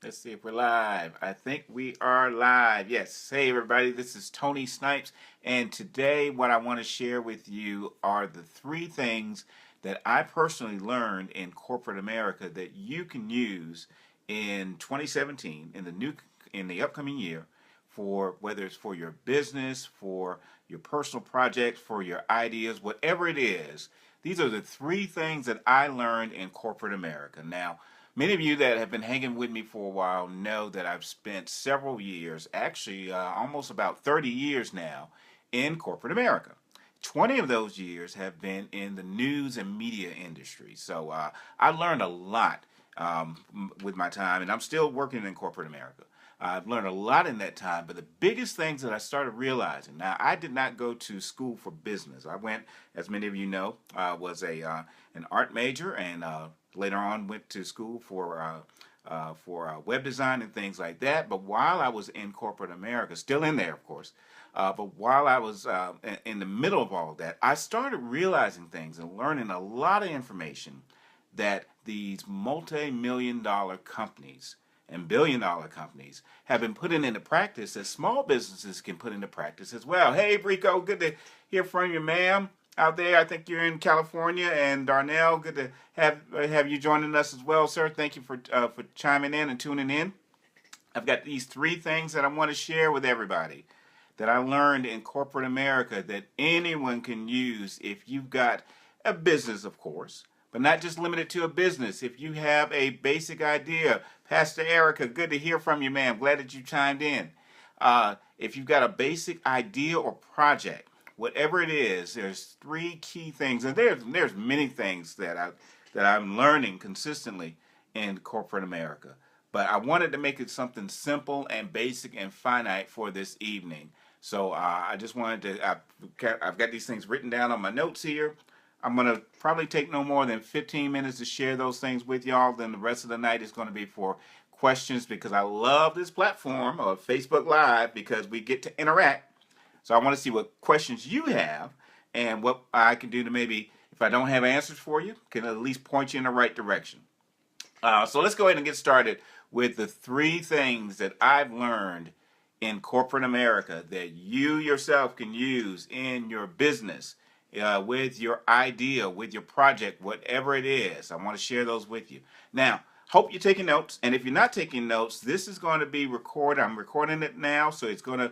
Let's see if we're live. I think we are live. Yes. Hey, everybody. This is Tony Snipes. And today, what I want to share with you are the three things that I personally learned in corporate America that you can use in 2017, in the upcoming year, for whether it's for your business, for your personal projects, for your ideas, whatever it is. These are the three things that I learned in corporate America. Now, many of you that have been hanging with me for a while know that I've spent several years, actually almost about 30 years now, in corporate America. 20 of those years have been in the news and media industry. So I learned a lot with my time, and I'm still working in corporate America. I've learned a lot in that time, but the biggest things that I started realizing, now I did not go to school for business. I went, as many of you know, was an art major, and later on went to school for web design and things like that. But while I was in corporate America, still in there, of course, but while I was in the middle of all of that, I started realizing things and learning a lot of information that these multi-million-dollar companies and billion-dollar companies have been putting into practice that small businesses can put into practice as well. Hey, Brico, good to hear from you, ma'am, out there. I think you're in California. And Darnell, good to have you joining us as well, sir. Thank you for chiming in and tuning in. I've got these three things that I want to share with everybody that I learned in corporate America that anyone can use if you've got a business, of course, but not just limited to a business. If you have a basic idea, Pastor Erica, good to hear from you, ma'am. Glad that you chimed in. If you've got a basic idea or project, whatever it is, there's three key things, and there's many things that I'm learning consistently in corporate America. But I wanted to make it something simple and basic and finite for this evening. So I just wanted to. I've got these things written down on my notes here. I'm going to probably take no more than 15 minutes to share those things with y'all. Then the rest of the night is going to be for questions, because I love this platform of Facebook Live because we get to interact. So I want to see what questions you have and what I can do to maybe, if I don't have answers for you, can at least point you in the right direction. So let's go ahead and get started with the three things that I've learned in corporate America that you yourself can use in your business, with your idea, with your project, whatever it is. I want to share those with you. Now, hope you're taking notes. And if you're not taking notes, this is going to be recorded. I'm recording it now, so it's going to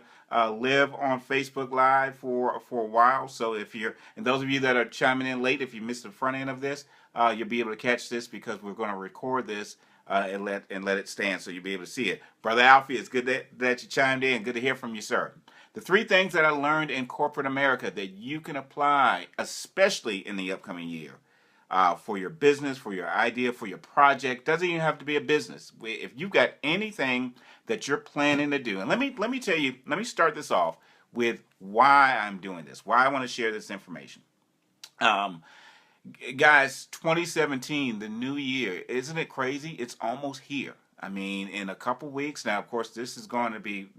live on Facebook Live for a while. So and those of you that are chiming in late, if you missed the front end of this, you'll be able to catch this, because we're going to record this and let it stand, so you'll be able to see it. Brother Alfie, it's good that you chimed in. Good to hear from you, sir. The three things that I learned in corporate America that you can apply, especially in the upcoming year, for your business, for your idea, for your project. Doesn't even have to be a business. If you've got anything that you're planning to do, and let me tell you, let me start this off with why I'm doing this, why I want to share this information. Guys, 2017, the new year, isn't it crazy? It's almost here. I mean, in a couple weeks now. Of course, this is going to be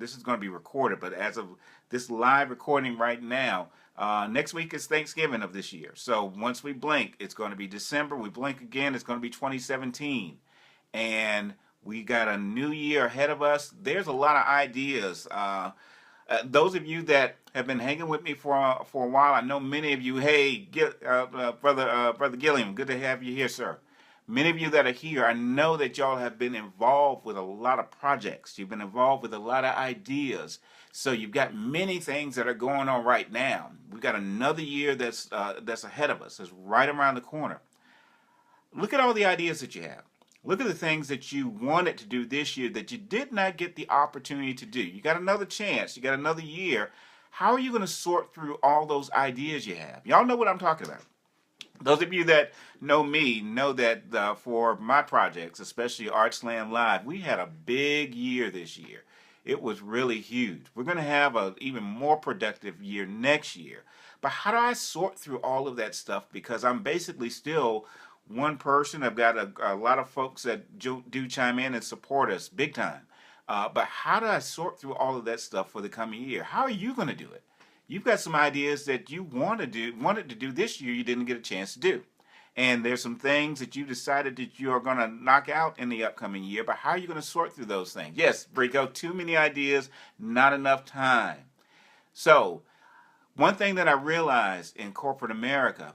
recorded, but as of this live recording right now, next week is Thanksgiving of this year. So once we blink, it's going to be December. We blink again, it's going to be 2017, and we got a new year ahead of us. There's a lot of ideas. Those of you that have been hanging with me for a while, I know many of you. Hey, brother Gilliam, good to have you here, sir. Many of you that are here, I know that y'all have been involved with a lot of projects. You've been involved with a lot of ideas. So you've got many things that are going on right now. We've got another year that's ahead of us. It's right around the corner. Look at all the ideas that you have. Look at the things that you wanted to do this year that you did not get the opportunity to do. You got another chance. You got another year. How are you going to sort through all those ideas you have? Y'all know what I'm talking about. Those of you that know me know that for my projects, especially ArtSlam Live, we had a big year this year. It was really huge. We're going to have an even more productive year next year. But how do I sort through all of that stuff? Because I'm basically still one person. I've got a lot of folks that do chime in and support us big time. But how do I sort through all of that stuff for the coming year? How are you going to do it? You've got some ideas that you wanted to do this year, you didn't get a chance to do. and there's some things that you decided that you are going to knock out in the upcoming year, but how are you going to sort through those things? Yes, Brico, too many ideas, not enough time. So, one thing that I realized in corporate America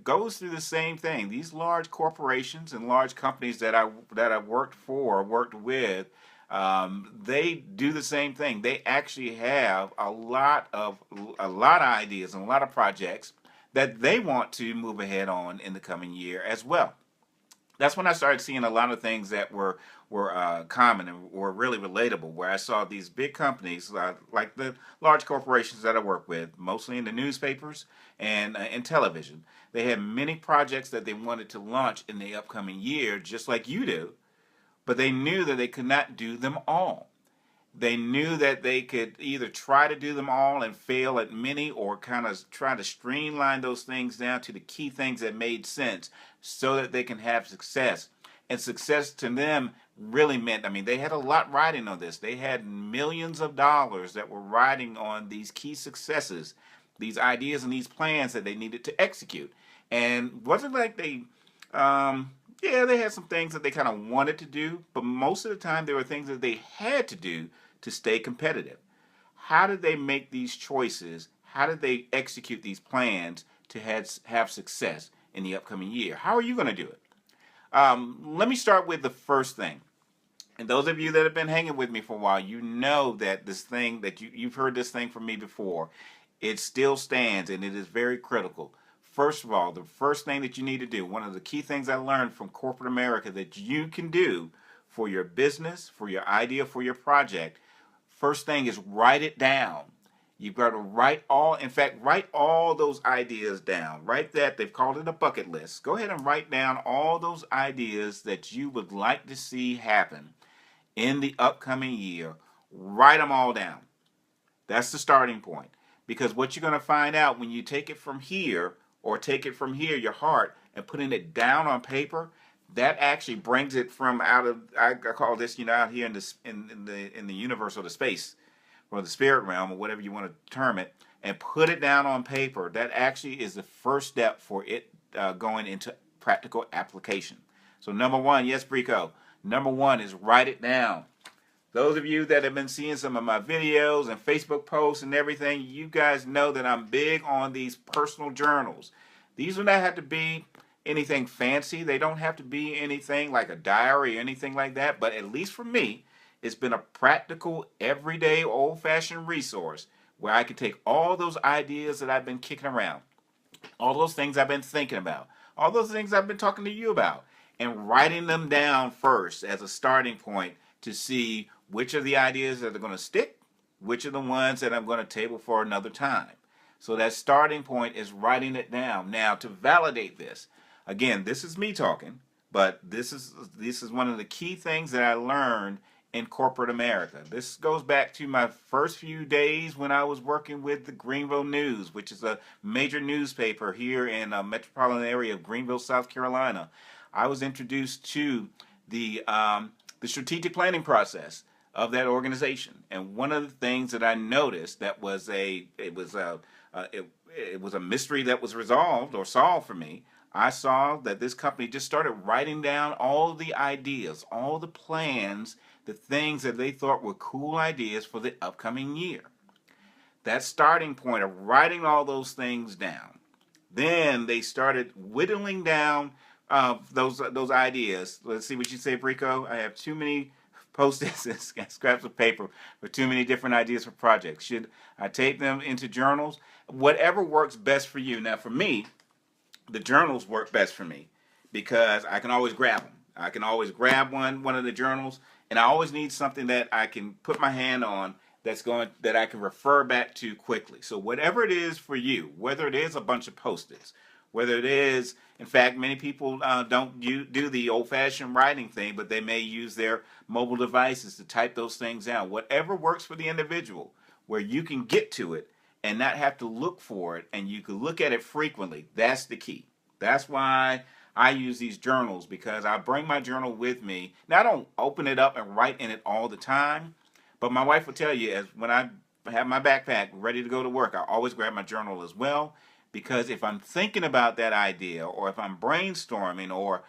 goes through the same thing. These large corporations and large companies that I worked for, worked with, they do the same thing. They actually have a lot of ideas and a lot of projects that they want to move ahead on in the coming year as well. That's when I started seeing a lot of things that were common and were really relatable. Where I saw these big companies, like the large corporations that I work with, mostly in the newspapers and in television. They had many projects that they wanted to launch in the upcoming year, just like you do, but they knew that they could not do them all. They knew that they could either try to do them all and fail at many, or kind of try to streamline those things down to the key things that made sense so that they can have success. And success to them really meant, I mean, they had a lot riding on this. They had millions of dollars that were riding on these key successes, these ideas and these plans that they needed to execute. And wasn't like yeah, they had some things that they kind of wanted to do, but most of the time there were things that they had to do to stay competitive. How did they make these choices? How did they execute these plans to have success in the upcoming year? How are you going to do it? Let me start with the first thing. And those of you that have been hanging with me for a while, you know that this thing that you've heard this thing from me before, it still stands and it is very critical. First of all, the first thing that you need to do, one of the key things I learned from corporate America that you can do for your business, for your idea, for your project, first thing is write it down. You've got to write all those ideas down. Write that, they've called it a bucket list. Go ahead and write down all those ideas that you would like to see happen in the upcoming year. Write them all down. That's the starting point. Because what you're going to find out when you take it from here, or take it from here, your heart, and putting it down on paper, that actually brings it from out of, I call this, out here in the universe or the space, or the spirit realm, or whatever you want to term it, and put it down on paper. That actually is the first step for it going into practical application. So number one, yes, Brico, number one is write it down. Those of you that have been seeing some of my videos and Facebook posts and everything, you guys know that I'm big on these personal journals. These do not have to be anything fancy. They don't have to be anything like a diary or anything like that. But at least for me, it's been a practical, everyday, old-fashioned resource where I can take all those ideas that I've been kicking around, all those things I've been thinking about, all those things I've been talking to you about, and writing them down first as a starting point to see which of the ideas that are going to stick, which are the ones that I'm going to table for another time. So that starting point is writing it down. Now, to validate this, again, this is me talking, but this is one of the key things that I learned in corporate America. This goes back to my first few days when I was working with the Greenville News, which is a major newspaper here in the metropolitan area of Greenville, South Carolina. I was introduced to the strategic planning process of that organization, and one of the things that I noticed that was it was a mystery that was resolved or solved for me. I saw that this company just started writing down all the ideas, all the plans, the things that they thought were cool ideas for the upcoming year. That starting point of writing all those things down. Then they started whittling down those ideas. Let's see what you say, Brico. I have too many Post-its and scraps of paper for too many different ideas for projects. Should I take them into journals? Whatever works best for you. Now, for me, the journals work best for me because I can always grab them. I can always grab one of the journals, and I always need something that I can put my hand on that I can refer back to quickly. So whatever it is for you, whether it is a bunch of Post-its, whether it is, in fact, many people don't do the old-fashioned writing thing, but they may use their mobile devices to type those things down. Whatever works for the individual, where you can get to it and not have to look for it, and you can look at it frequently, that's the key. That's why I use these journals, because I bring my journal with me. Now, I don't open it up and write in it all the time, but my wife will tell you, as when I have my backpack ready to go to work, I always grab my journal as well. Because if I'm thinking about that idea, or if I'm brainstorming, or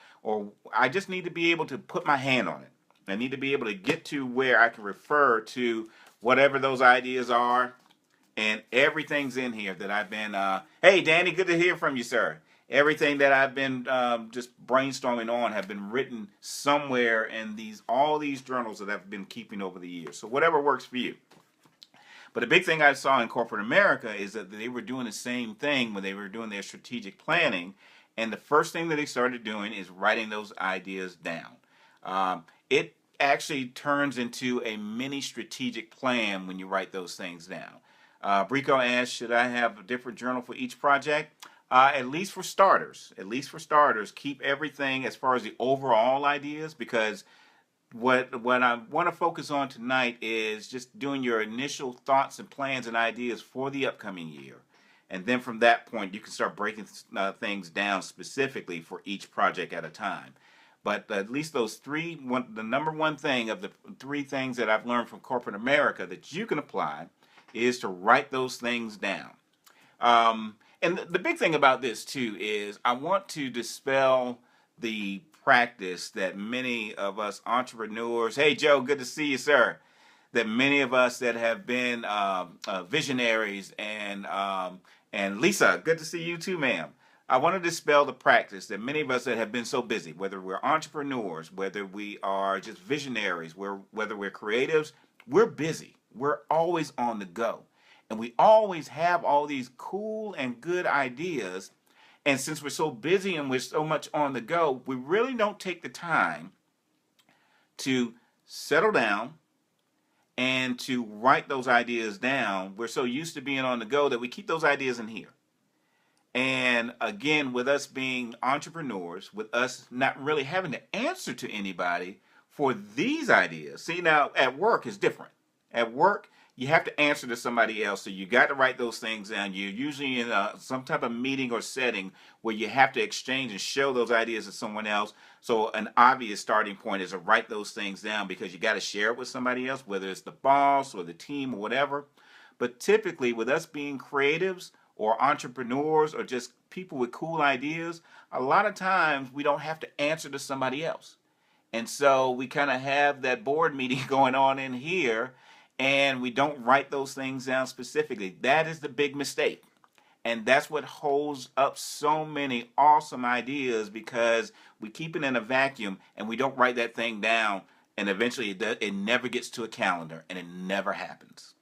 I just need to be able to put my hand on it. I need to be able to get to where I can refer to whatever those ideas are, and everything's in here that I've been. Hey, Danny, good to hear from you, sir. Everything that I've been just brainstorming on have been written somewhere in all these journals that I've been keeping over the years. So whatever works for you. But the big thing I saw in corporate America is that they were doing the same thing when they were doing their strategic planning. And the first thing that they started doing is writing those ideas down. It actually turns into a mini strategic plan when you write those things down. Brico asked, should I have a different journal for each project? At least for starters. At least for starters, keep everything as far as the overall ideas, because what I want to focus on tonight is just doing your initial thoughts and plans and ideas for the upcoming year. And then from that point, you can start breaking things down specifically for each project at a time. But at least those the number one thing of the three things that I've learned from corporate America that you can apply is to write those things down. And the big thing about this too is I want to dispel the practice that many of us entrepreneurs, hey Joe, good to see you, sir, that many of us that have been visionaries, and Lisa, good to see you too, ma'am. I want to dispel the practice that many of us that have been so busy, whether we're entrepreneurs, whether we are just visionaries, whether we're creatives, we're busy. We're always on the go. And we always have all these cool and good ideas. And since we're so busy and we're so much on the go, we really don't take the time to settle down and to write those ideas down. We're so used to being on the go that we keep those ideas in here. And again, with us being entrepreneurs, with us not really having to answer to anybody for these ideas. See, now at work is different. At work, you have to answer to somebody else, so you got to write those things down. You're usually in some type of meeting or setting where you have to exchange and show those ideas to someone else. So an obvious starting point is to write those things down, because you got to share it with somebody else, whether it's the boss or the team or whatever. But typically, with us being creatives or entrepreneurs or just people with cool ideas, a lot of times we don't have to answer to somebody else. And so we kind of have that board meeting going on in here, and we don't write those things down specifically. That is the big mistake. And that's what holds up so many awesome ideas, because we keep it in a vacuum and we don't write that thing down, and eventually it never gets to a calendar, and it never happens.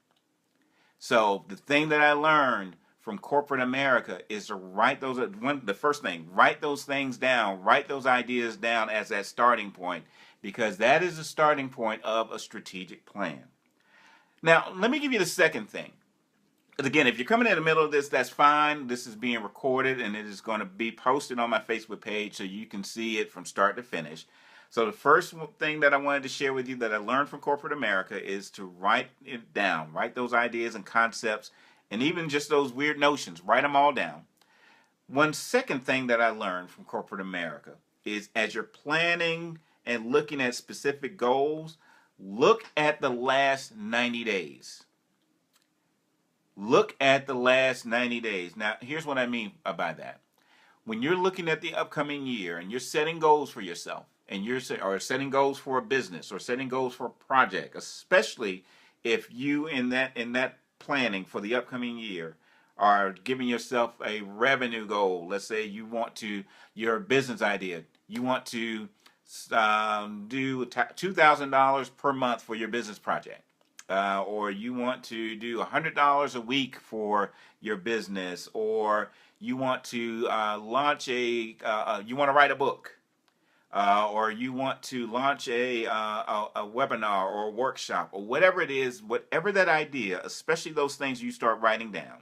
So the thing that I learned from corporate America is to write the first thing, write those things down, write those ideas down as that starting point, because that is the starting point of a strategic plan. Now, let me give you the second thing. Again, if you're coming in the middle of this, that's fine. This is being recorded, and it is going to be posted on my Facebook page so you can see it from start to finish. So the first thing that I wanted to share with you that I learned from corporate America is to write it down. Write those ideas and concepts, and even just those weird notions. Write them all down. One second thing that I learned from corporate America is, as you're planning and looking at specific goals, look at the last 90 days. Look at the last 90 days. Now, here's what I mean by that. When you're looking at the upcoming year and you're setting goals for yourself, and you're setting goals for a business or setting goals for a project, especially if you in that planning for the upcoming year are giving yourself a revenue goal. Let's say your business idea, you want to do $2,000 per month for your business project, or you want to do $100 a week for your business, or you want to launch you want to write a book, or you want to launch a webinar or a workshop, or whatever it is, whatever that idea, especially those things you start writing down.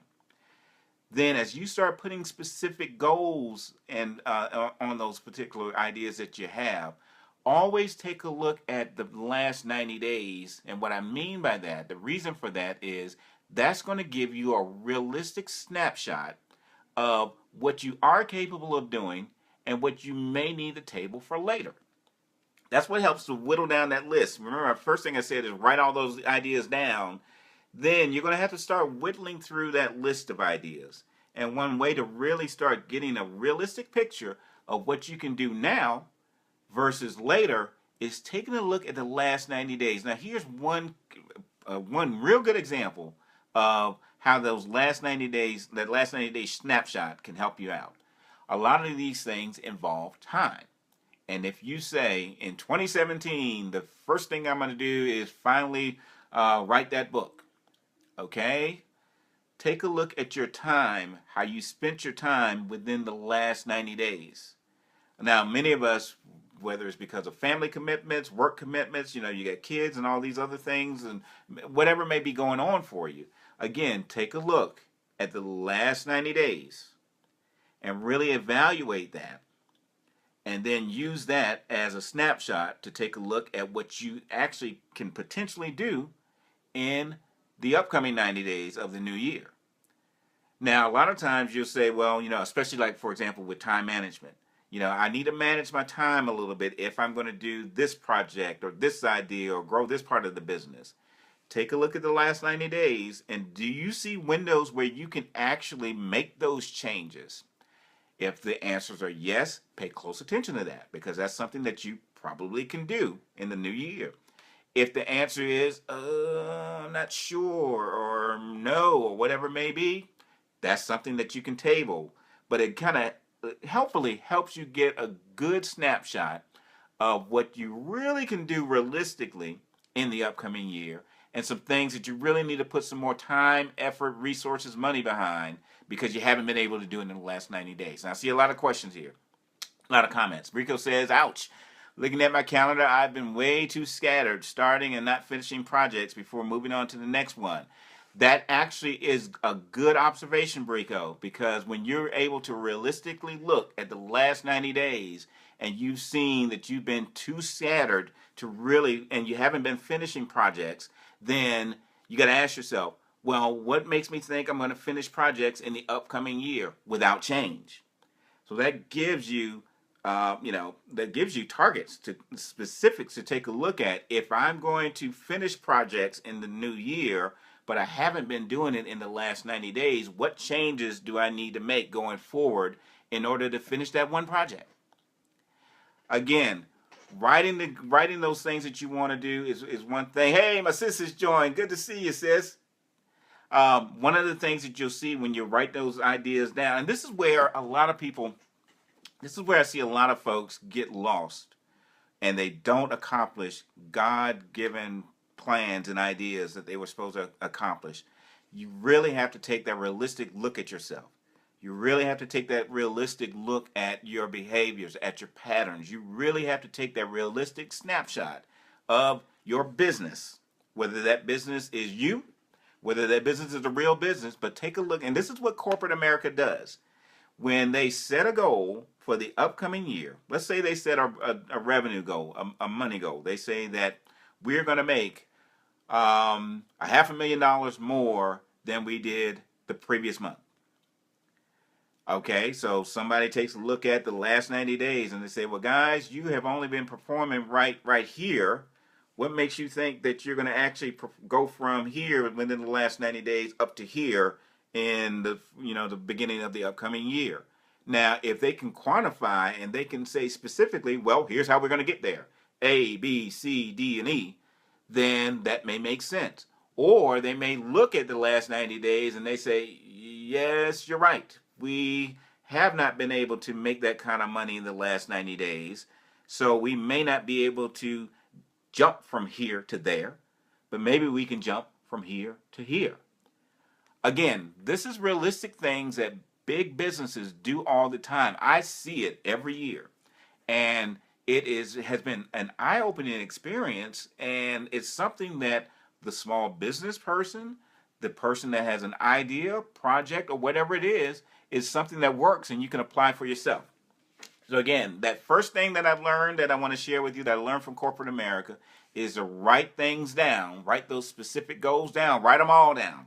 Then as you start putting specific goals and on those particular ideas that you have, always take a look at the last 90 days. And what I mean by that, the reason for that is that's going to give you a realistic snapshot of what you are capable of doing and what you may need to table for later. That's what helps to whittle down that list. Remember, the first thing I said is write all those ideas down. Then you're going to have to start whittling through that list of ideas. And one way to really start getting a realistic picture of what you can do now versus later is taking a look at the last 90 days. Now, here's one real good example of how those last 90 days, that last 90 day snapshot can help you out. A lot of these things involve time. And if you say in 2017, the first thing I'm going to do is finally write that book, okay? Take a look at your time, how you spent your time within the last 90 days. Now, many of us, whether it's because of family commitments, work commitments, you got kids and all these other things and whatever may be going on for you. Again, take a look at the last 90 days and really evaluate that. And then use that as a snapshot to take a look at what you actually can potentially do in the upcoming 90 days of the new year. Now, a lot of times you'll say, well, especially like, for example, with time management, I need to manage my time a little bit if I'm going to do this project or this idea or grow this part of the business. Take a look at the last 90 days and do you see windows where you can actually make those changes? If the answers are yes, pay close attention to that because that's something that you probably can do in the new year. If the answer is, I'm not sure or no or whatever it may be, that's something that you can table. But it kind of helpfully helps you get a good snapshot of what you really can do realistically in the upcoming year and some things that you really need to put some more time, effort, resources, money behind because you haven't been able to do it in the last 90 days. And I see a lot of questions here, a lot of comments. Rico says, ouch. Looking at my calendar, I've been way too scattered, starting and not finishing projects before moving on to the next one. That actually is a good observation, Rico, because when you're able to realistically look at the last 90 days and you've seen that you've been too scattered to really, and you haven't been finishing projects, then you got to ask yourself, well, what makes me think I'm going to finish projects in the upcoming year without change? So that gives you, targets to specifics to take a look at. If I'm going to finish projects in the new year, but I haven't been doing it in the last 90 days, what changes do I need to make going forward in order to finish that one project? Again, writing those things that you want to do is one thing. Hey, my sister's joined. Good to see you, sis. One of the things that you'll see when you write those ideas down, and this is where I see a lot of folks get lost and they don't accomplish God-given plans and ideas that they were supposed to accomplish. You really have to take that realistic look at yourself. You really have to take that realistic look at your behaviors, at your patterns. You really have to take that realistic snapshot of your business, whether that business is you, whether that business is a real business, but take a look. And this is what corporate America does. When they set a goal for the upcoming year, let's say they set a revenue goal, a money goal. They say that we're going to make $500,000 more than we did the previous month. Okay, so somebody takes a look at the last 90 days and they say, well, guys, you have only been performing right here. What makes you think that you're going to actually go from here within the last 90 days up to here in the beginning of the upcoming year? Now, if they can quantify and they can say specifically, well, here's how we're going to get there, A, B, C, D, and E, then that may make sense. Or they may look at the last 90 days and they say, yes, you're right. We have not been able to make that kind of money in the last 90 days. So we may not be able to jump from here to there, but maybe we can jump from here to here. Again, this is realistic things that big businesses do all the time. I see it every year. And it has been an eye-opening experience, and it's something that the small business person, the person that has an idea, project, or whatever it is something that works and you can apply for yourself. So again, that first thing that I've learned that I want to share with you that I learned from corporate America is to write things down, write those specific goals down, write them all down.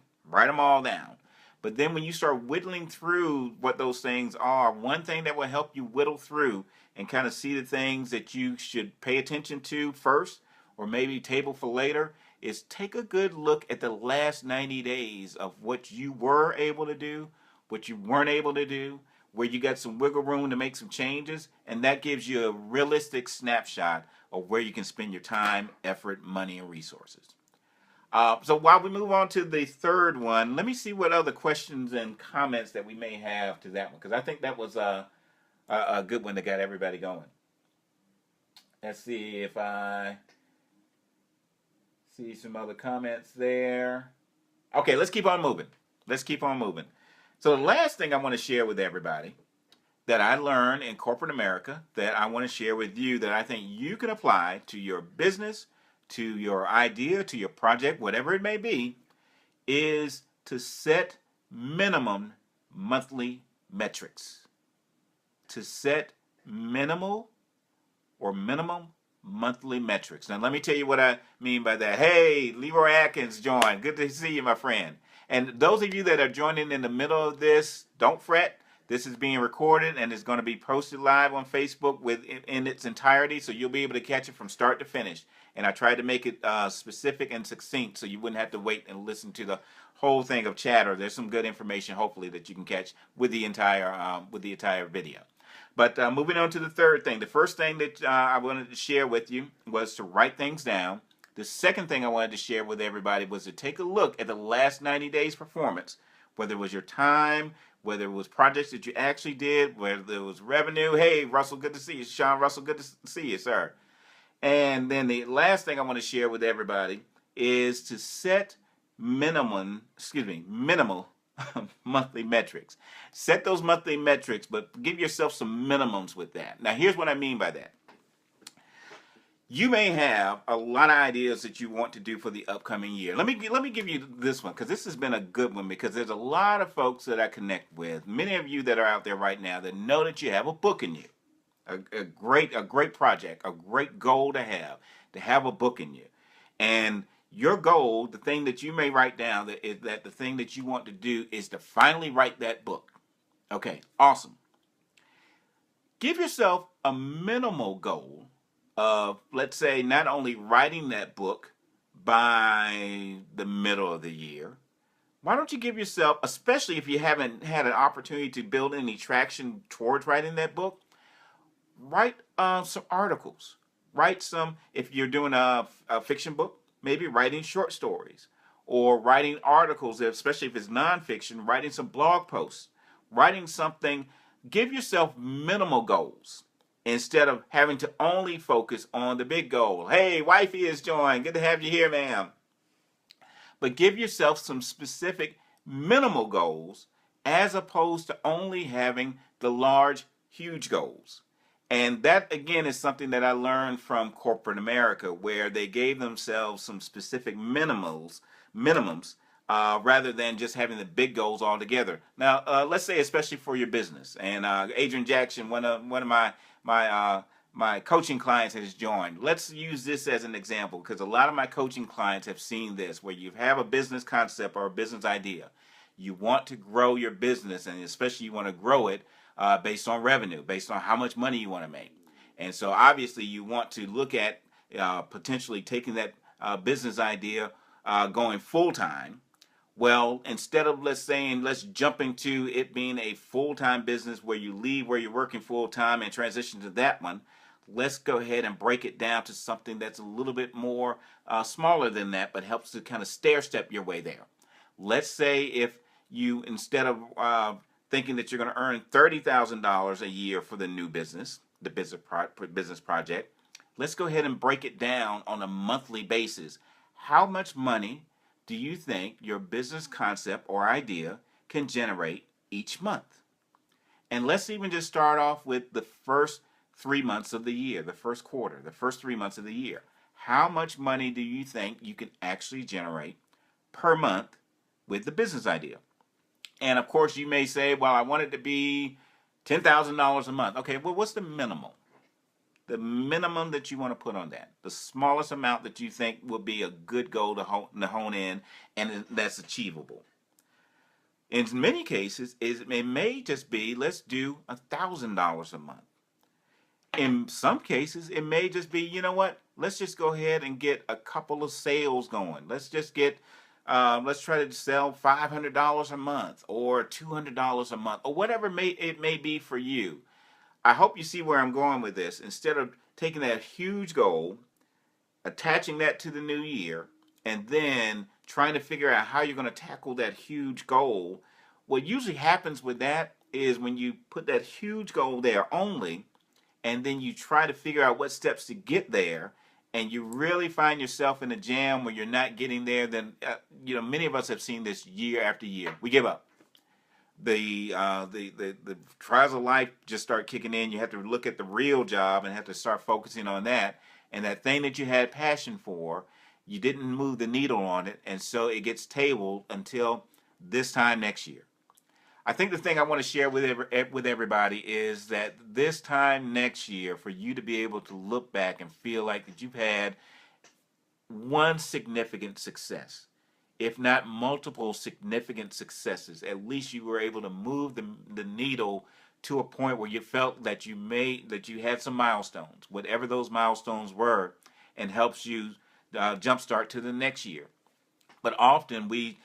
But then when you start whittling through what those things are, one thing that will help you whittle through and kind of see the things that you should pay attention to first or maybe table for later is take a good look at the last 90 days of what you were able to do, what you weren't able to do, where you got some wiggle room to make some changes, and that gives you a realistic snapshot of where you can spend your time, effort, money, and resources. So while we move on to the third one, let me see what other questions and comments that we may have to that one, because I think that was a good one that got everybody going. Let's see if I see some other comments there. Okay, let's keep on moving. Let's keep on moving. So the last thing I want to share with everybody that I learned in corporate America that I want to share with you that I think you can apply to your business, to your idea, to your project, whatever it may be, is to set minimum monthly metrics. To set minimum monthly metrics. Now, let me tell you what I mean by that. Hey, Leroy Atkins joined. Good to see you, my friend. And those of you that are joining in the middle of this, don't fret. This is being recorded and is going to be posted live on Facebook in its entirety, so you'll be able to catch it from start to finish. And I tried to make it specific and succinct so you wouldn't have to wait and listen to the whole thing of chatter. There's some good information, hopefully, that you can catch with the entire video. But moving on to the third thing. The first thing that I wanted to share with you was to write things down. The second thing I wanted to share with everybody was to take a look at the last 90 days performance, whether it was your time, whether it was projects that you actually did, whether it was revenue. Hey, Russell, good to see you. Sean Russell, good to see you, sir. And then the last thing I want to share with everybody is to set minimal monthly metrics. Set those monthly metrics, but give yourself some minimums with that. Now, here's what I mean by that. You may have a lot of ideas that you want to do for the upcoming year. Let me give you this one, because this has been a good one, because there's a lot of folks that I connect with, many of you that are out there right now that know that you have a book in you. A great project, a great goal to have a book in you. And your goal, the thing that you may write down, is that the thing that you want to do is to finally write that book. Okay, awesome. Give yourself a minimal goal of, let's say, not only writing that book by the middle of the year. Why don't you give yourself, especially if you haven't had an opportunity to build any traction towards writing that book, write some articles. Write some, if you're doing a fiction book, maybe writing short stories or writing articles, especially if it's nonfiction, writing some blog posts, writing something. Give yourself minimal goals instead of having to only focus on the big goal. Hey, wifey is joined. Good to have you here, ma'am. But give yourself some specific minimal goals as opposed to only having the large, huge goals. And that, again, is something that I learned from corporate America, where they gave themselves some specific minimums, rather than just having the big goals all together. Now, let's say, especially for your business, and Adrian Jackson, one of my coaching clients, has joined. Let's use this as an example, because a lot of my coaching clients have seen this, where you have a business concept or a business idea. You want to grow your business, and especially you want to grow it based on revenue, based on how much money you want to make. And so obviously you want to look at potentially taking that business idea going full-time. Well, instead of let's jump into it being a full-time business where you leave where you're working full-time and transition to that one, let's go ahead and break it down to something that's a little bit more smaller than that, but helps to kind of stair-step your way there. Let's say if you, instead of thinking that you're going to earn $30,000 a year for the new business, the business project, let's go ahead and break it down on a monthly basis. How much money do you think your business concept or idea can generate each month? And let's even just start off with the first 3 months of the year, the first quarter, the first 3 months of the year. How much money do you think you can actually generate per month with the business idea? And of course, you may say, well, I want it to be $10,000 a month. Okay, well, what's the minimum? The minimum that you want to put on that. The smallest amount that you think will be a good goal to hone in, and that's achievable. In many cases, it may just be, let's do $1,000 a month. In some cases, it may just be, you know what? Let's just go ahead and get a couple of sales going. Let's just get Let's try to sell $500 a month or $200 a month or whatever it may be for you. I hope you see where I'm going with this. Instead of taking that huge goal, attaching that to the new year, and then trying to figure out how you're going to tackle that huge goal, what usually happens with that is when you put that huge goal there only, and then you try to figure out what steps to get there, and you really find yourself in a jam where you're not getting there, then many of us have seen this year after year. We give up. The trials of life just start kicking in. You have to look at the real job and have to start focusing on that. And that thing that you had passion for, you didn't move the needle on it, and so it gets tabled until this time next year. I think the thing I want to share with everybody is that this time next year, for you to be able to look back and feel like that you've had one significant success, if not multiple significant successes, at least you were able to move the needle to a point where you felt that you had some milestones, whatever those milestones were, and helps you jumpstart to the next year. But often we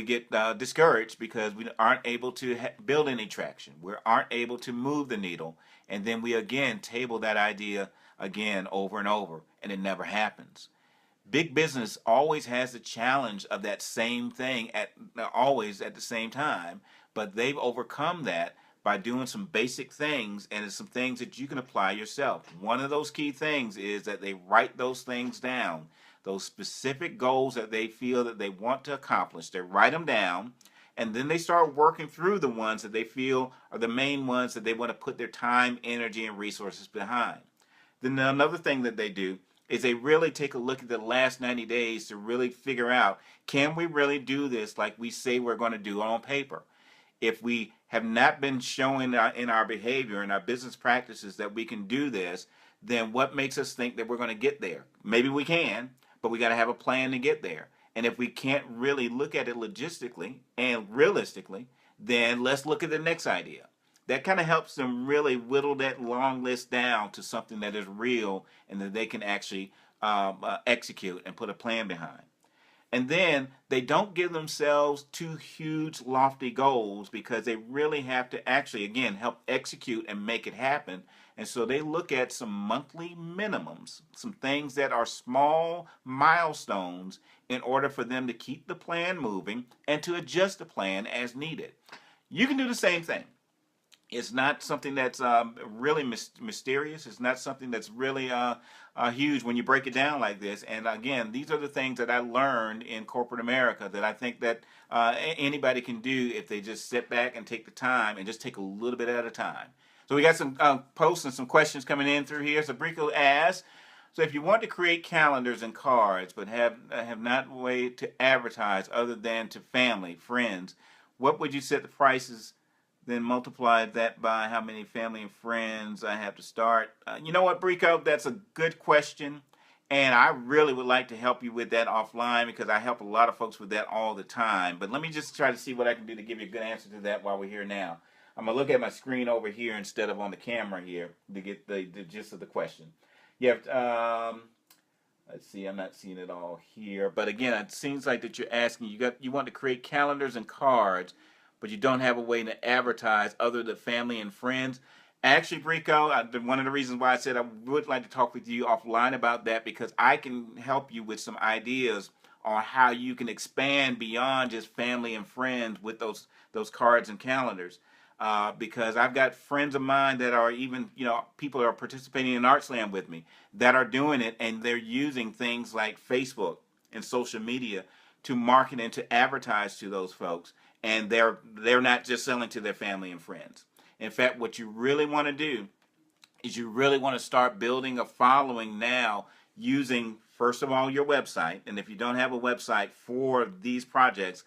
get discouraged because we aren't able to build any traction. We aren't able to move the needle, and then we again table that idea again over and over, and it never happens. Big business always has the challenge of that same thing always at the same time, but they've overcome that by doing some basic things, and it's some things that you can apply yourself. One of those key things is that they write those things down, those specific goals that they feel that they want to accomplish. They write them down, and then they start working through the ones that they feel are the main ones that they want to put their time, energy, and resources behind. Then another thing that they do is they really take a look at the last 90 days to really figure out, can we really do this like we say we're going to do on paper? If we have not been showing in our behavior and our business practices that we can do this, then what makes us think that we're going to get there? Maybe we can, but we got to have a plan to get there. And if we can't really look at it logistically and realistically, then let's look at the next idea. That kind of helps them really whittle that long list down to something that is real and that they can actually execute and put a plan behind. And then they don't give themselves too huge, lofty goals because they really have to actually, again, help execute and make it happen. And so they look at some monthly minimums, some things that are small milestones in order for them to keep the plan moving and to adjust the plan as needed. You can do the same thing. It's not something that's really mysterious. It's not something that's really huge when you break it down like this. And again, these are the things that I learned in corporate America that I think that anybody can do if they just sit back and take the time and just take a little bit at a time. So we got some posts and some questions coming in through here. So Brico asks, so if you want to create calendars and cards but have not a way to advertise other than to family, friends, what would you set the prices, then multiply that by how many family and friends I have to start? You know what, Brico, that's a good question, and I really would like to help you with that offline because I help a lot of folks with that all the time. But let me just try to see what I can do to give you a good answer to that while we're here now. I'm going to look at my screen over here instead of on the camera here to get the gist of the question. You have, let's see, I'm not seeing it all here. But again, it seems like that you're asking, you want to create calendars and cards, but you don't have a way to advertise other than family and friends. Actually, Brico, one of the reasons why I said I would like to talk with you offline about that, because I can help you with some ideas on how you can expand beyond just family and friends with those cards and calendars. Because I've got friends of mine that are even, people that are participating in Art Slam with me that are doing it, and they're using things like Facebook and social media to market and to advertise to those folks. And they're not just selling to their family and friends. In fact, what you really want to do is you really want to start building a following now using, first of all, your website. And if you don't have a website for these projects,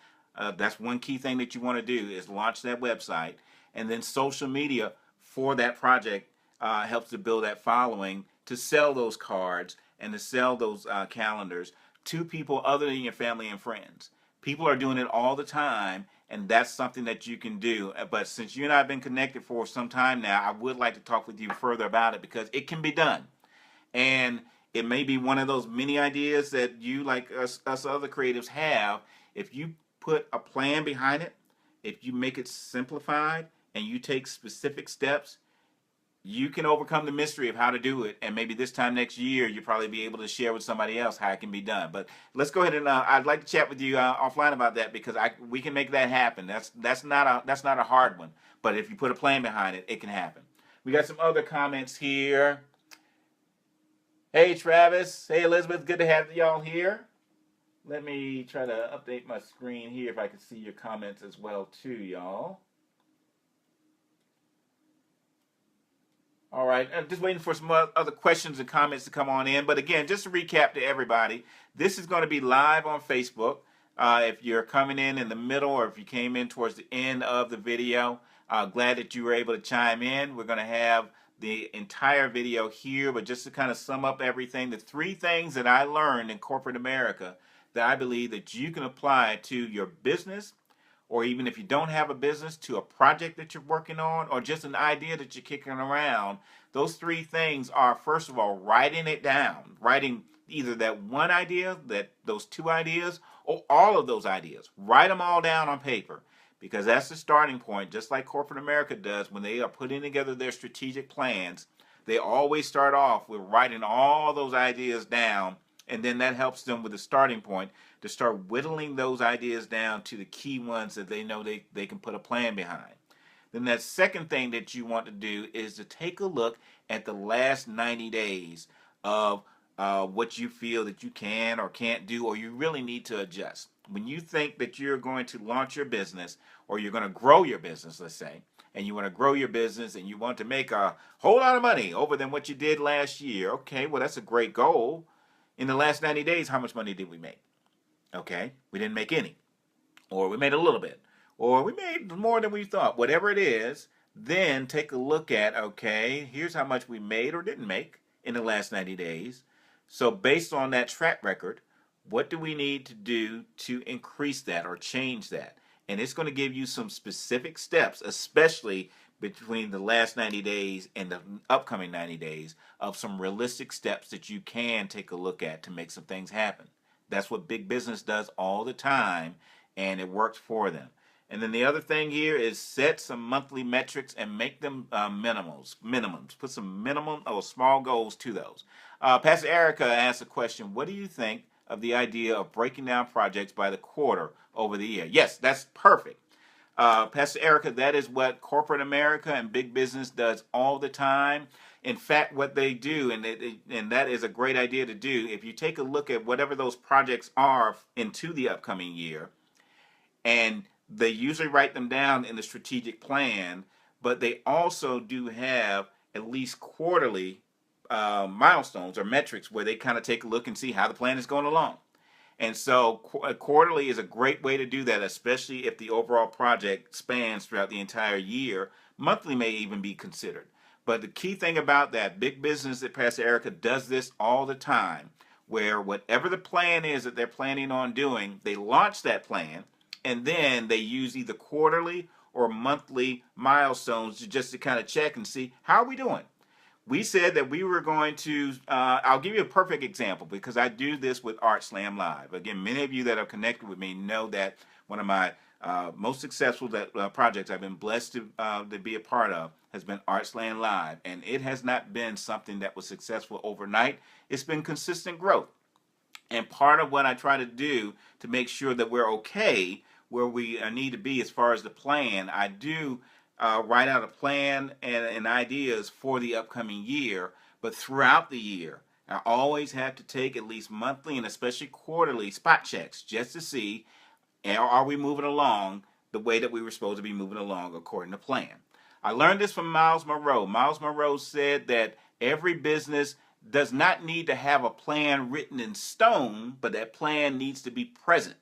that's one key thing that you want to do is launch that website. And then social media for that project helps to build that following to sell those cards and to sell those calendars to people other than your family and friends. People are doing it all the time, and that's something that you can do. But since you and I have been connected for some time now, I would like to talk with you further about it because it can be done. And It may be one of those many ideas that you, like us other creatives, have. If you put a plan behind it, if you make it simplified and you take specific steps, you can overcome the mystery of how to do it. And maybe this time next year, you'll probably be able to share with somebody else how it can be done. But let's go ahead and I'd like to chat with you offline about that, because we can make that happen. That's not a hard one. But if you put a plan behind it, it can happen. We got some other comments here. Hey, Travis. Hey, Elizabeth. Good to have y'all here. Let me try to update my screen here if I can see your comments as well, too, y'all. All right, I'm just waiting for some other questions and comments to come on in. But again, just to recap to everybody, this is going to be live on Facebook. If you're coming in the middle, or if you came in towards the end of the video, glad that you were able to chime in. We're going to have the entire video here, but just to kind of sum up everything, the three things that I learned in corporate America that I believe that you can apply to your business, or even if you don't have a business, to a project that you're working on, or just an idea that you're kicking around. Those three things are, first of all, writing it down, writing either that one idea, those two ideas, or all of those ideas. Write them all down on paper, because that's the starting point. Just like corporate America does when they are putting together their strategic plans, they always start off with writing all those ideas down, and then that helps them with the starting point to start whittling those ideas down to the key ones that they know they can put a plan behind. Then that second thing that you want to do is to take a look at the last 90 days of what you feel that you can or can't do, or you really need to adjust. When you think that you're going to launch your business, or you're going to grow your business, let's say, and you want to grow your business and you want to make a whole lot of money over than what you did last year, okay, well, that's a great goal. In the last 90 days, how much money did we make? Okay, we didn't make any, or we made a little bit, or we made more than we thought. Whatever it is, then take a look at, okay, here's how much we made or didn't make in the last 90 days. So based on that track record, what do we need to do to increase that or change that? And it's going to give you some specific steps, especially between the last 90 days and the upcoming 90 days, of some realistic steps that you can take a look at to make some things happen. That's what big business does all the time, and it works for them. And then the other thing here is set some monthly metrics and make them minimums. Put some minimum or small goals to those. Pastor Erica asked a question: what do you think of the idea of breaking down projects by the quarter over the year? Yes, that's perfect. Pastor Erica, that is what corporate America and big business does all the time. In fact, what they do, and that is a great idea to do, if you take a look at whatever those projects are into the upcoming year, and they usually write them down in the strategic plan, but they also do have at least quarterly milestones or metrics where they kind of take a look and see how the plan is going along. And so quarterly is a great way to do that, especially if the overall project spans throughout the entire year. Monthly may even be considered. But the key thing about that, big business that Pastor Erica does this all the time, where whatever the plan is that they're planning on doing, they launch that plan, and then they use either quarterly or monthly milestones just to kind of check and see, how are we doing? We said that we were going to, I'll give you a perfect example, because I do this with Art Slam Live. Again, many of you that are connected with me know that one of my most successful projects I've been blessed to be a part of has been Art Slam Live. And it has not been something that was successful overnight. It's been consistent growth. And part of what I try to do to make sure that we're okay where we need to be as far as the plan, I do write out a plan and ideas for the upcoming year. But throughout the year, I always have to take at least monthly and especially quarterly spot checks just to see, are we moving along the way that we were supposed to be moving along according to plan. I learned this from Miles Monroe. Miles Monroe said that every business does not need to have a plan written in stone, but that plan needs to be present.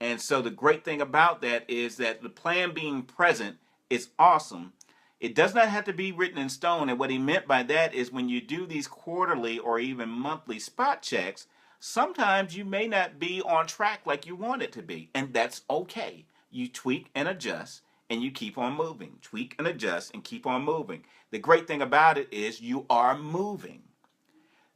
And so the great thing about that is that the plan being present is awesome. It does not have to be written in stone. And what he meant by that is when you do these quarterly or even monthly spot checks, sometimes you may not be on track like you want it to be. And that's okay. You tweak and adjust and you keep on moving. Tweak and adjust and keep on moving. The great thing about it is you are moving.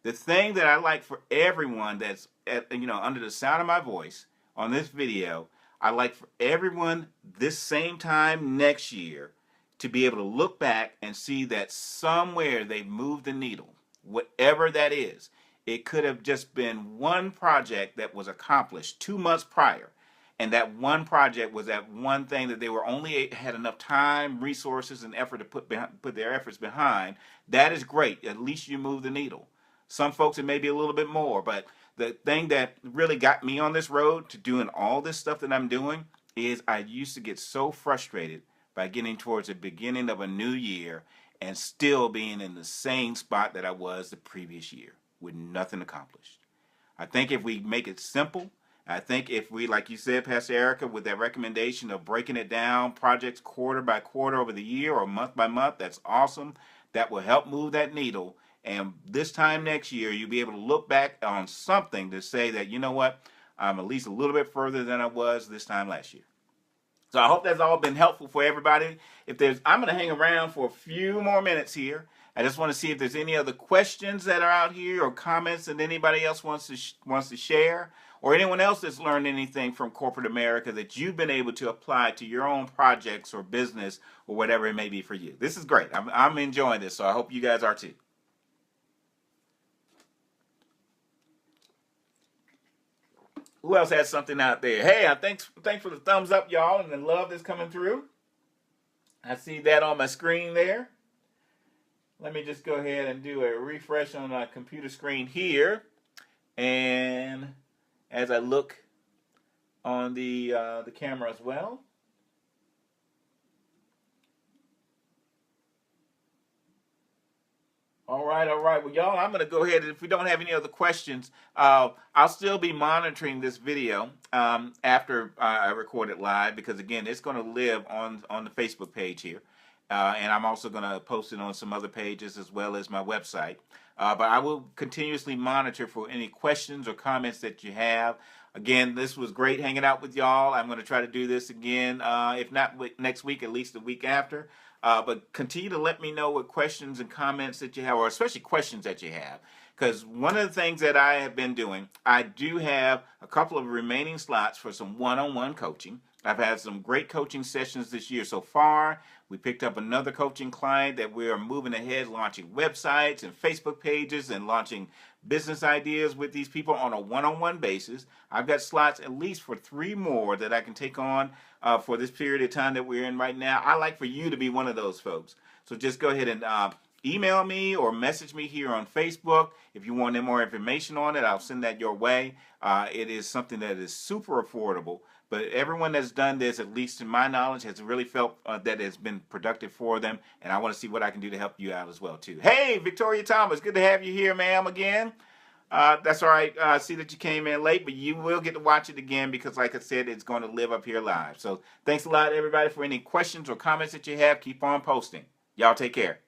The thing that I like for everyone that's under the sound of my voice on this video, I like for everyone this same time next year to be able to look back and see that somewhere they've moved the needle, whatever that is. It could have just been one project that was accomplished 2 months prior. And that one project was that one thing that they were only had enough time, resources, and effort to put their efforts behind. That is great. At least you move the needle. Some folks, it may be a little bit more, but the thing that really got me on this road to doing all this stuff that I'm doing is I used to get so frustrated by getting towards the beginning of a new year and still being in the same spot that I was the previous year with nothing accomplished. I think if we make it simple, I think if we, like you said, Pastor Erica, with that recommendation of breaking it down, projects quarter by quarter over the year or month by month, that's awesome. That will help move that needle. And this time next year, you'll be able to look back on something to say that, you know what, I'm at least a little bit further than I was this time last year. So I hope that's all been helpful for everybody. I'm going to hang around for a few more minutes here. I just want to see if there's any other questions that are out here or comments that anybody else wants to share, or anyone else that's learned anything from corporate America that you've been able to apply to your own projects or business or whatever it may be for you. This is great. I'm enjoying this, so I hope you guys are too. Who else has something out there? Hey, thanks for the thumbs up, y'all, and the love that's coming through. I see that on my screen there. Let me just go ahead and do a refresh on my computer screen here. And as I look on the camera as well. All right. Well, y'all, I'm going to go ahead. If we don't have any other questions, I'll still be monitoring this video after I record it live, because, again, it's going to live on the Facebook page here. And I'm also going to post it on some other pages as well as my website. But I will continuously monitor for any questions or comments that you have. Again, this was great hanging out with y'all. I'm going to try to do this again, if not next week, at least the week after. But continue to let me know what questions and comments that you have, or especially questions that you have. Because one of the things that I have been doing, I do have a couple of remaining slots for some one-on-one coaching. I've had some great coaching sessions this year so far. We picked up another coaching client that we are moving ahead, launching websites and Facebook pages and launching business ideas with these people on a one-on-one basis. I've got slots at least for 3 more that I can take on for this period of time that we're in right now. I like for you to be one of those folks. So just go ahead and email me or message me here on Facebook. If you want any more information on it, I'll send that your way. It is something that is super affordable. But everyone that's done this, at least in my knowledge, has really felt that it's been productive for them. And I want to see what I can do to help you out as well, too. Hey, Victoria Thomas, good to have you here, ma'am, again. That's all right. I see that you came in late, but you will get to watch it again because, like I said, it's going to live up here live. So thanks a lot, everybody. For any questions or comments that you have, keep on posting. Y'all take care.